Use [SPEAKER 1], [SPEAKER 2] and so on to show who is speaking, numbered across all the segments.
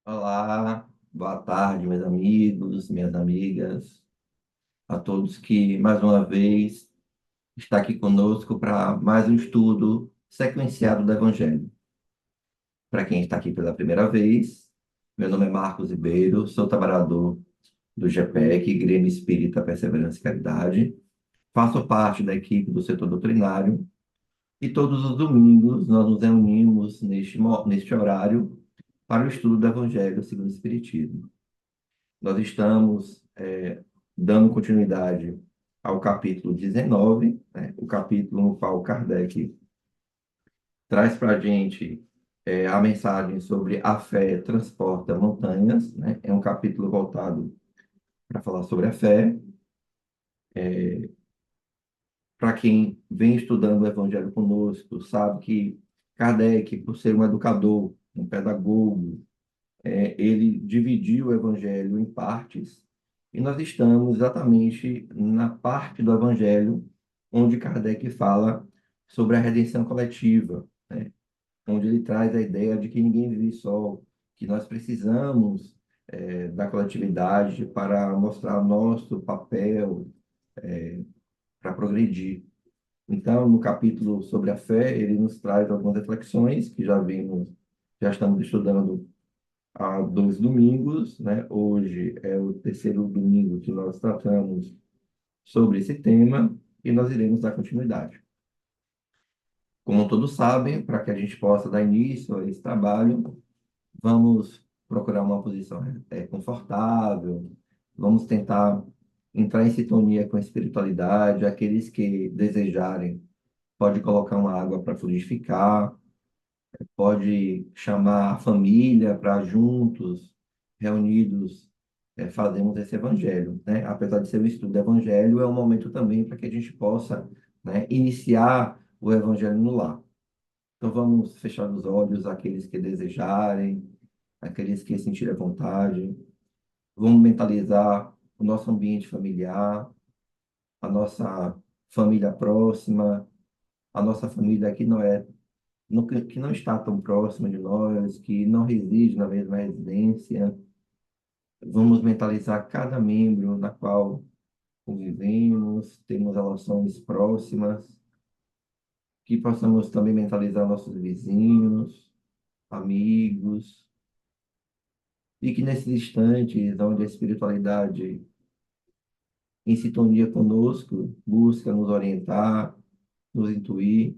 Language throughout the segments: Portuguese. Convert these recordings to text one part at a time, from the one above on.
[SPEAKER 1] Olá, boa tarde, meus amigos, minhas amigas, a todos que mais uma vez está aqui conosco para mais um estudo sequenciado do Evangelho. Para quem está aqui pela primeira vez, meu nome é Marcos Ribeiro, sou trabalhador do GPEC, Grêmio Espírita Perseverança e Caridade, faço parte da equipe do setor doutrinário e todos os domingos nós nos reunimos neste horário para o estudo do Evangelho segundo o Espiritismo. Nós estamos dando continuidade ao capítulo 19, né? O capítulo no qual Kardec traz para a gente a mensagem sobre a fé transporta montanhas, né? É um capítulo voltado para falar sobre a fé. Para quem vem estudando o Evangelho conosco, sabe que Kardec, por ser um educador, um pedagogo, ele dividiu o Evangelho em partes, e nós estamos exatamente na parte do Evangelho onde Kardec fala sobre a redenção coletiva, né? Onde ele traz a ideia de que ninguém vive só, que nós precisamos da coletividade para mostrar nosso papel para progredir. Então, no capítulo sobre a fé, ele nos traz algumas reflexões que já estamos estudando há 2 domingos, né? Hoje é o terceiro domingo que nós tratamos sobre esse tema e nós iremos dar continuidade. Como todos sabem, para que a gente possa dar início a esse trabalho, vamos procurar uma posição confortável, vamos tentar entrar em sintonia com a espiritualidade. Aqueles que desejarem, pode colocar uma água para fluidificar, pode chamar a família para juntos, reunidos, fazermos esse evangelho, né? Apesar de ser o estudo do evangelho, é um momento também para que a gente possa, né, iniciar o evangelho no lar. Então vamos fechar os olhos aqueles que desejarem, aqueles que sentirem a vontade. Vamos mentalizar o nosso ambiente familiar, a nossa família próxima, a nossa família que não está tão próxima de nós, que não reside na mesma residência. Vamos mentalizar cada membro na qual convivemos, temos relações próximas, que possamos também mentalizar nossos vizinhos, amigos, e que nesses instantes onde a espiritualidade, em sintonia conosco, busca nos orientar, nos intuir,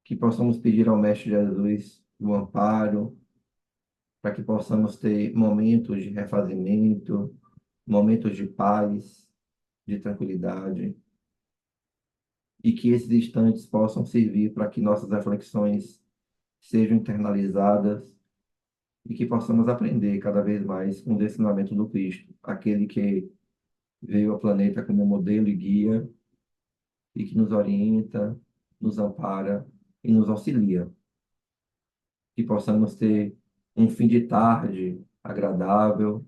[SPEAKER 1] que possamos pedir ao Mestre Jesus o amparo, para que possamos ter momentos de refazimento, momentos de paz, de tranquilidade, e que esses instantes possam servir para que nossas reflexões sejam internalizadas e que possamos aprender cada vez mais com o ensinamento do Cristo, aquele que veio ao planeta como modelo e guia e que nos orienta, nos ampara e nos auxilia. Que possamos ter um fim de tarde agradável,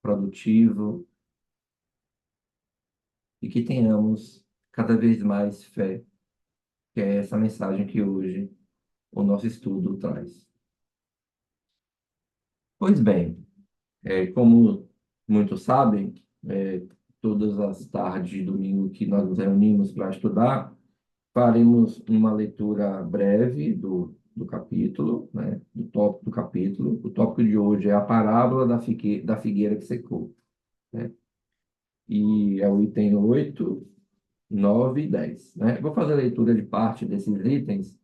[SPEAKER 1] produtivo, e que tenhamos cada vez mais fé, que é essa mensagem que hoje o nosso estudo traz. Pois bem, como muitos sabem, é, todas as tardes de domingo que nós nos reunimos para estudar, faremos uma leitura breve do capítulo, né, do tópico do capítulo. O tópico de hoje é a parábola da figueira que secou, né? E é o item 8, 9 e 10, né? Vou fazer a leitura de parte desses itens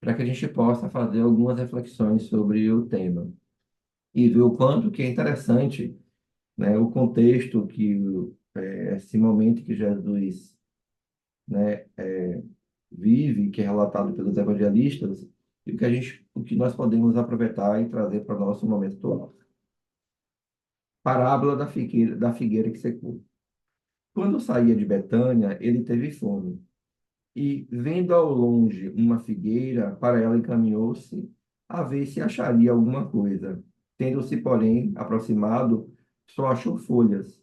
[SPEAKER 1] para que a gente possa fazer algumas reflexões sobre o tema e ver o quanto que é interessante, né, o contexto que esse momento que Jesus, né, vive, que é relatado pelos evangelistas, e o que nós podemos aproveitar e trazer para o nosso momento atual. Parábola da figueira que secou. Quando saía de Betânia, ele teve fome. E, vendo ao longe uma figueira, para ela encaminhou-se a ver se acharia alguma coisa. Tendo-se, porém, aproximado, só achou folhas,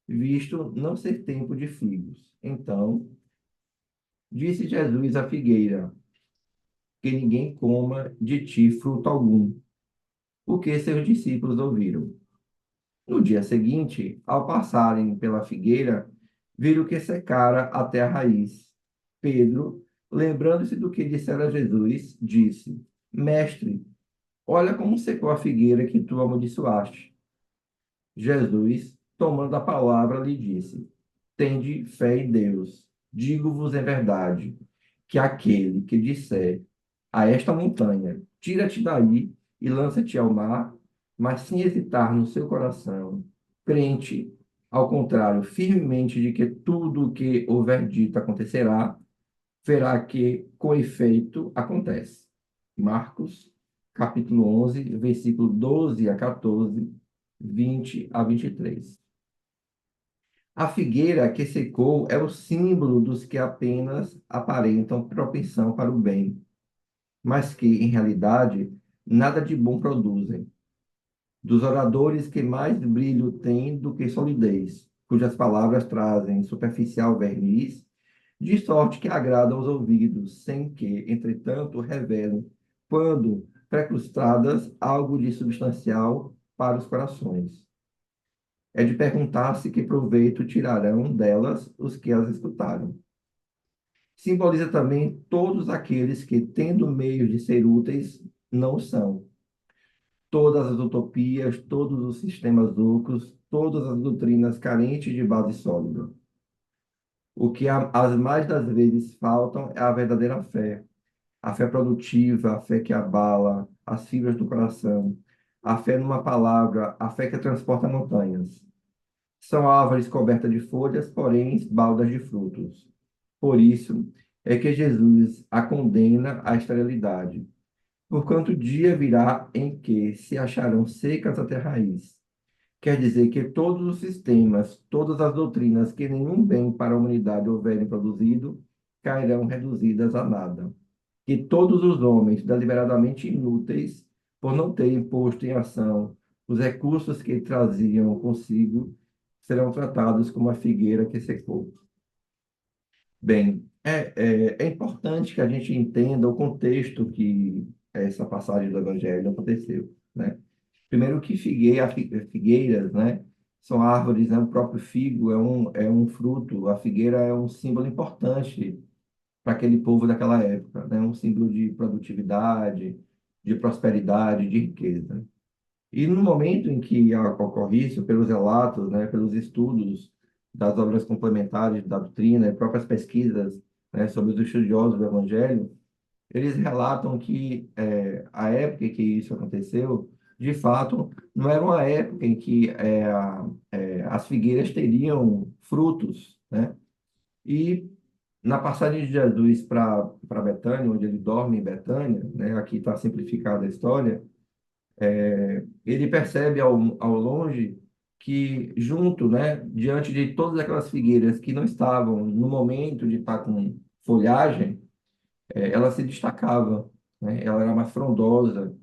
[SPEAKER 1] visto não ser tempo de figos. Então, disse Jesus à figueira: que ninguém coma de ti fruto algum. o que seus discípulos ouviram. No dia seguinte, ao passarem pela figueira, viram que secara até a raiz. Pedro, lembrando-se do que dissera Jesus, disse: Mestre, olha como secou a figueira que tu amaldiçoaste. Jesus, tomando a palavra, lhe disse: Tende fé em Deus. Digo-vos em verdade, que aquele que disser a esta montanha, tira-te daí e lança-te ao mar, mas sem hesitar no seu coração, crente, ao contrário, firmemente de que tudo o que houver dito acontecerá, verá que, com efeito, acontece. Marcos, capítulo 11, versículo 12 a 14, 20 a 23. A figueira que secou é o símbolo dos que apenas aparentam propensão para o bem, mas que, em realidade, nada de bom produzem. Dos oradores que mais brilho têm do que solidez, cujas palavras trazem superficial verniz, de sorte que agradam aos ouvidos, sem que, entretanto, revelem, quando precrustadas, algo de substancial para os corações. É de perguntar-se que proveito tirarão delas os que as escutaram. Simboliza também todos aqueles que, tendo meios de ser úteis, não são. Todas as utopias, todos os sistemas ocos, todas as doutrinas carentes de base sólida. O que as mais das vezes faltam é a verdadeira fé. A fé produtiva, a fé que abala as fibras do coração, a fé numa palavra, a fé que transporta montanhas. São árvores cobertas de folhas, porém baldas de frutos. Por isso é que Jesus a condena à esterilidade. Porquanto o dia virá em que se acharão secas até a raiz. Quer dizer que todos os sistemas, todas as doutrinas que nenhum bem para a humanidade houverem produzido, cairão reduzidas a nada. Que todos os homens, deliberadamente inúteis, por não terem posto em ação os recursos que traziam consigo, serão tratados como a figueira que secou. Bem, é importante que a gente entenda o contexto que essa passagem do Evangelho aconteceu, né? Primeiro que figueiras, né, são árvores, né? O próprio figo é um fruto, a figueira é um símbolo importante para aquele povo daquela época, né? Um símbolo de produtividade, de prosperidade, de riqueza. E no momento em que ocorre isso, pelos relatos, né, pelos estudos das obras complementares da doutrina e próprias pesquisas, né, sobre os estudiosos do Evangelho, eles relatam que a época em que isso aconteceu, de fato, não era uma época em que as figueiras teriam frutos, né? E na passagem de Jesus para Betânia, onde ele dorme em Betânia, né, aqui está simplificada a história, ele percebe ao longe que junto, né, diante de todas aquelas figueiras que não estavam no momento de estar com folhagem, ela se destacava, né? Ela era mais frondosa.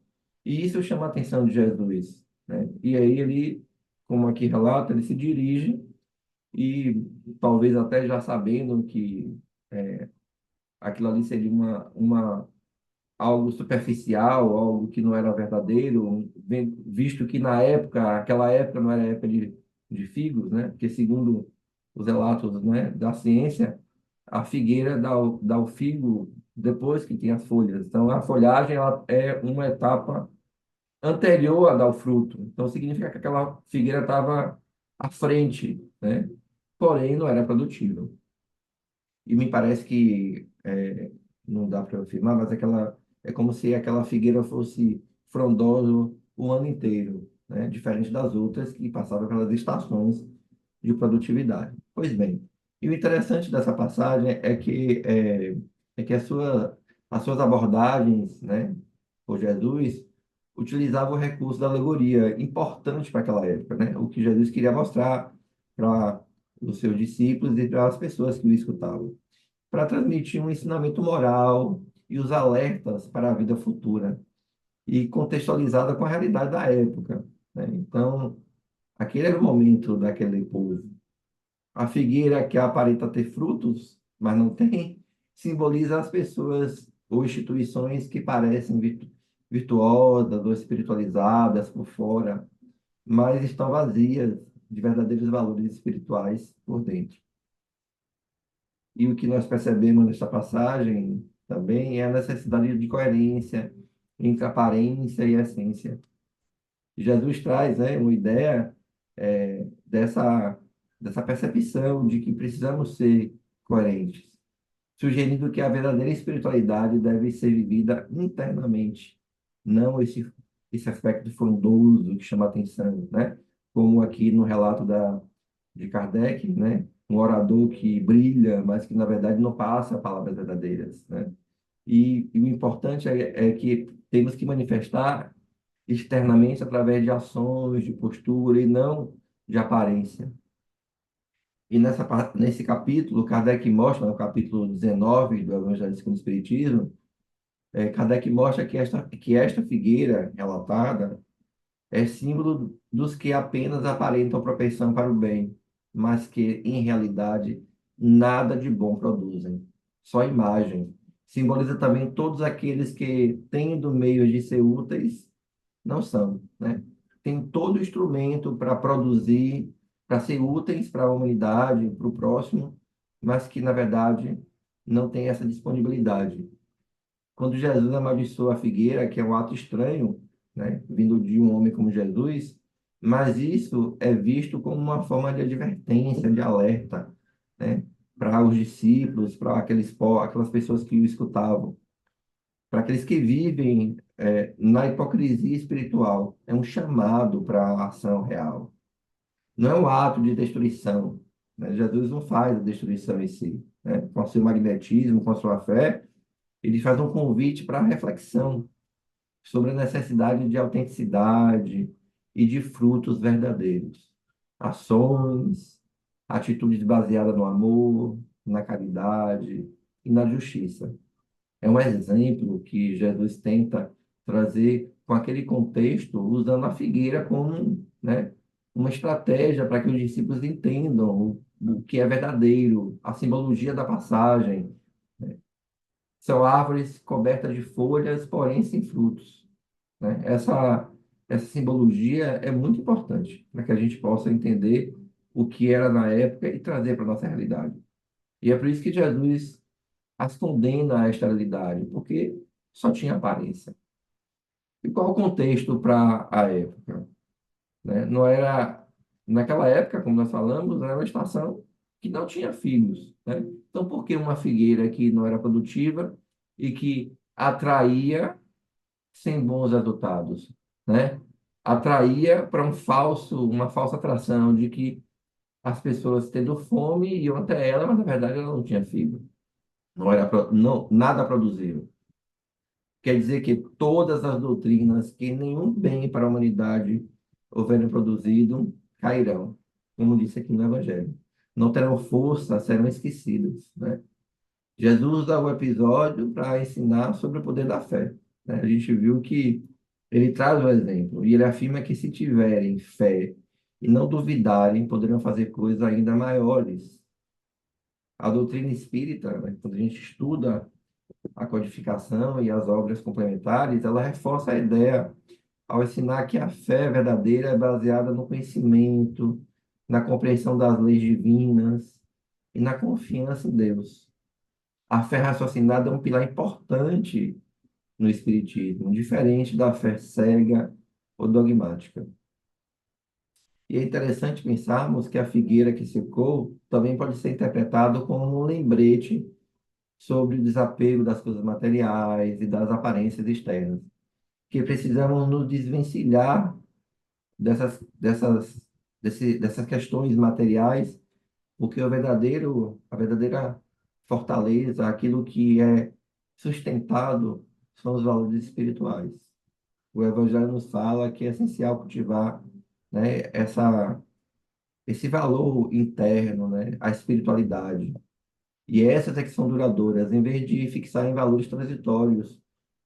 [SPEAKER 1] E isso chama a atenção de Jesus, né? E aí ele, como aqui relata, ele se dirige e talvez até já sabendo que aquilo ali seria algo superficial, algo que não era verdadeiro, visto que na época, aquela época não era época de figos, né? Porque segundo os relatos, né, da ciência, a figueira dá o figo depois que tem as folhas. Então, a folhagem ela é uma etapa anterior a dar o fruto. Então, significa que aquela figueira estava à frente, né? Porém, não era produtiva. E me parece que, não dá para afirmar, mas é como se aquela figueira fosse frondosa o ano inteiro, né? Diferente das outras que passavam pelas estações de produtividade. Pois bem, e o interessante dessa passagem é que as suas abordagens, né, por Jesus, utilizavam o recurso da alegoria, importante para aquela época, né? O que Jesus queria mostrar para os seus discípulos e para as pessoas que o escutavam para transmitir um ensinamento moral e os alertas para a vida futura, e contextualizada com a realidade da época, né? Então, aquele era o momento daquele povo. A figueira que aparenta ter frutos, mas não tem, simboliza as pessoas ou instituições que parecem virtuosas ou espiritualizadas por fora, mas estão vazias de verdadeiros valores espirituais por dentro. E o que nós percebemos nesta passagem também é a necessidade de coerência entre aparência e essência. Jesus traz, né, uma ideia dessa percepção de que precisamos ser coerentes, sugerindo que a verdadeira espiritualidade deve ser vivida internamente, não esse aspecto frondoso que chama atenção, né? Como aqui no relato de Kardec, né? Um orador que brilha, mas que na verdade não passa palavras verdadeiras, né? E o importante é que temos que manifestar externamente através de ações, de postura e não de aparência. E nesse capítulo, Kardec mostra, no capítulo 19 do Evangelho segundo o Espiritismo, Kardec mostra que esta figueira relatada é símbolo dos que apenas aparentam propensão para o bem, mas que, em realidade, nada de bom produzem. Só imagem. Simboliza também todos aqueles que, tendo meios de ser úteis, não são, né? Tem todo o instrumento para produzir, para ser úteis para a humanidade, para o próximo, mas que, na verdade, não tem essa disponibilidade. Quando Jesus amaldiçoa a figueira, que é um ato estranho, né, vindo de um homem como Jesus, mas isso é visto como uma forma de advertência, de alerta, né, para os discípulos, para aquelas pessoas que o escutavam, para aqueles que vivem na hipocrisia espiritual. É um chamado para a ação real. Não é um ato de destruição, né? Jesus não faz a destruição em si, né? Com o seu magnetismo, com a sua fé, ele faz um convite para a reflexão sobre a necessidade de autenticidade e de frutos verdadeiros. Ações, atitudes baseadas no amor, na caridade e na justiça. É um exemplo que Jesus tenta trazer com aquele contexto, usando a figueira como, né, uma estratégia para que os discípulos entendam o que é verdadeiro, a simbologia da passagem. São árvores cobertas de folhas, porém sem frutos, né? Essa simbologia é muito importante para que a gente possa entender o que era na época e trazer para a nossa realidade. E é por isso que Jesus as condena a esta realidade, porque só tinha aparência. E qual o contexto para a época? Né? Não era, naquela época, como nós falamos, era uma estação que não tinha filhos, né? Então, por que uma figueira que não era produtiva e que atraía sem bons resultados, né? Atraía para uma falsa atração de que as pessoas tendo fome iam até ela, mas na verdade ela não tinha filho. Não era, não, nada produziram. Quer dizer que todas as doutrinas que nenhum bem para a humanidade houverem produzido cairão, como disse aqui no Evangelho. Não terão força, serão esquecidas, né? Jesus dá o episódio para ensinar sobre o poder da fé, né? A gente viu que ele traz o exemplo e ele afirma que se tiverem fé e não duvidarem, poderão fazer coisas ainda maiores. A doutrina espírita, né, quando a gente estuda a codificação e as obras complementares, ela reforça a ideia ao ensinar que a fé verdadeira é baseada no conhecimento, na compreensão das leis divinas e na confiança em Deus. A fé raciocinada é um pilar importante no Espiritismo, diferente da fé cega ou dogmática. E é interessante pensarmos que a figueira que secou também pode ser interpretado como um lembrete sobre o desapego das coisas materiais e das aparências externas, que precisamos nos desvencilhar dessas questões materiais, porque a verdadeira fortaleza, aquilo que é sustentado, são os valores espirituais. O Evangelho nos fala que é essencial cultivar, né, esse valor interno, né, a espiritualidade. E essas é que são duradouras, em vez de fixar em valores transitórios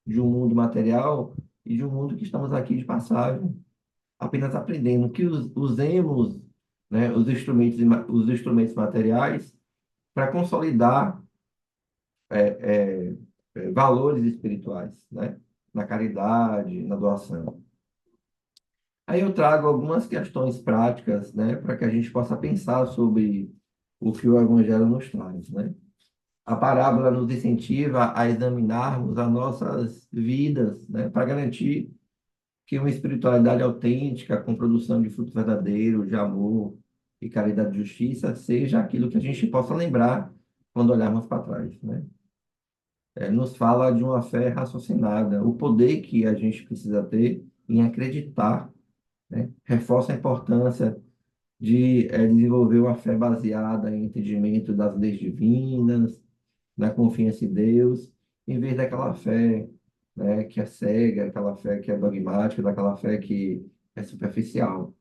[SPEAKER 1] de um mundo material e de um mundo que estamos aqui de passagem, apenas aprendendo que usemos, né, os instrumentos materiais para consolidar é, valores espirituais, né? na caridade, na doação. Aí eu trago algumas questões práticas, né, para que a gente possa pensar sobre o que o Evangelho nos traz, né? A parábola nos incentiva a examinarmos as nossas vidas, né, para garantir que uma espiritualidade autêntica, com produção de fruto verdadeiro, de amor e caridade e justiça, seja aquilo que a gente possa lembrar quando olharmos para trás, né? Nos fala de uma fé raciocinada, o poder que a gente precisa ter em acreditar, né? Reforça a importância de desenvolver uma fé baseada em entendimento das leis divinas, na confiança em Deus, em vez daquela fé, né, que é cega, aquela fé que é dogmática, daquela fé que é superficial.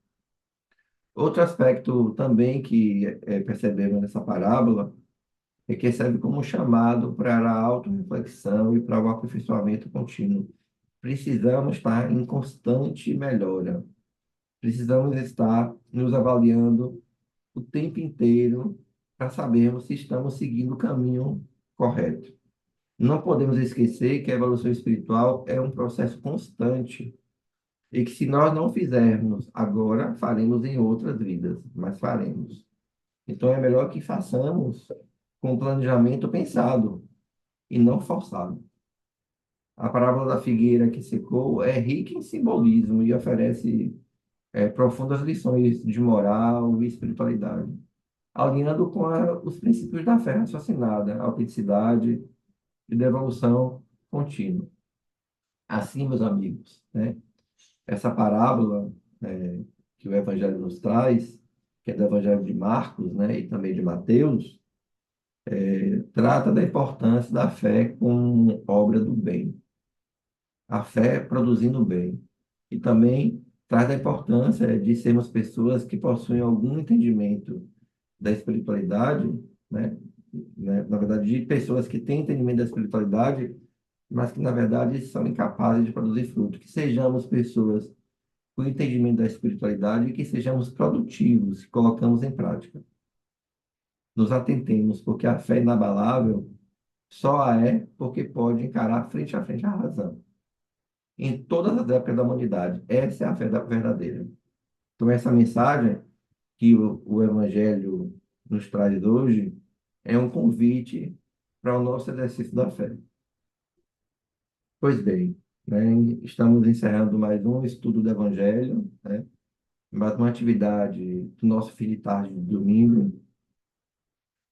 [SPEAKER 1] Outro aspecto também que percebemos nessa parábola é que serve como um chamado para a autorreflexão e para o aperfeiçoamento contínuo. Precisamos estar em constante melhora. Precisamos estar nos avaliando o tempo inteiro para sabermos se estamos seguindo o caminho correto. Não podemos esquecer que a evolução espiritual é um processo constante e que se nós não fizermos agora, faremos em outras vidas, mas faremos. Então é melhor que façamos com um planejamento pensado e não forçado. A parábola da figueira que secou é rica em simbolismo e oferece profundas lições de moral e espiritualidade, alinhando com os princípios da fé raciocinada, autenticidade e devolução contínua. Assim, meus amigos, né, essa parábola que o Evangelho nos traz, que é do Evangelho de Marcos, né, e também de Mateus, trata da importância da fé como obra do bem, a fé produzindo o bem. E também traz a importância de sermos pessoas que possuem algum entendimento da espiritualidade, né? Na verdade, de pessoas que têm entendimento da espiritualidade, mas que, na verdade, são incapazes de produzir fruto. Que sejamos pessoas com entendimento da espiritualidade e que sejamos produtivos, que colocamos em prática. Nos atentemos, porque a fé inabalável só a é porque pode encarar frente a frente a razão. Em todas as épocas da humanidade, essa é a fé verdadeira. Então, essa mensagem que o Evangelho nos traz hoje é um convite para o nosso exercício da fé. Pois bem, né, estamos encerrando mais um estudo do Evangelho, né, mais uma atividade do nosso fim de tarde de domingo.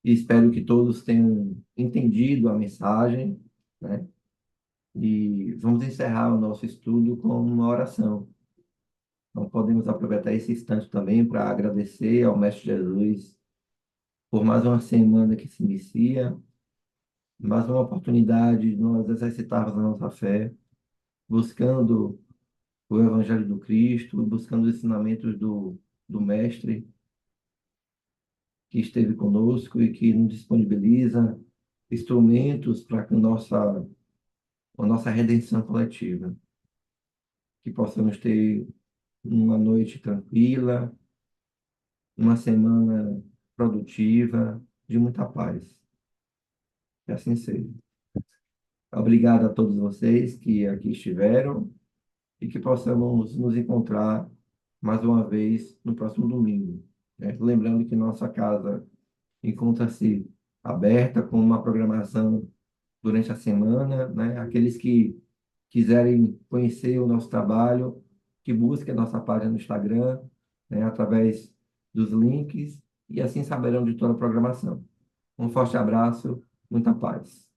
[SPEAKER 1] E espero que todos tenham entendido a mensagem, né? E vamos encerrar o nosso estudo com uma oração. Então, podemos aproveitar esse instante também para agradecer ao Mestre Jesus por mais uma semana que se inicia, mais uma oportunidade de nós exercitarmos a nossa fé, buscando o Evangelho do Cristo, buscando os ensinamentos do Mestre que esteve conosco e que nos disponibiliza instrumentos para que a nossa redenção coletiva, que possamos ter uma noite tranquila, uma semana produtiva, de muita paz. Que assim seja. Obrigado a todos vocês que aqui estiveram e que possamos nos encontrar mais uma vez no próximo domingo, né? Lembrando que nossa casa encontra-se aberta com uma programação durante a semana, né? Aqueles que quiserem conhecer o nosso trabalho, que busquem a nossa página no Instagram, né? Através dos links, e assim saberão de toda a programação. Um forte abraço, muita paz.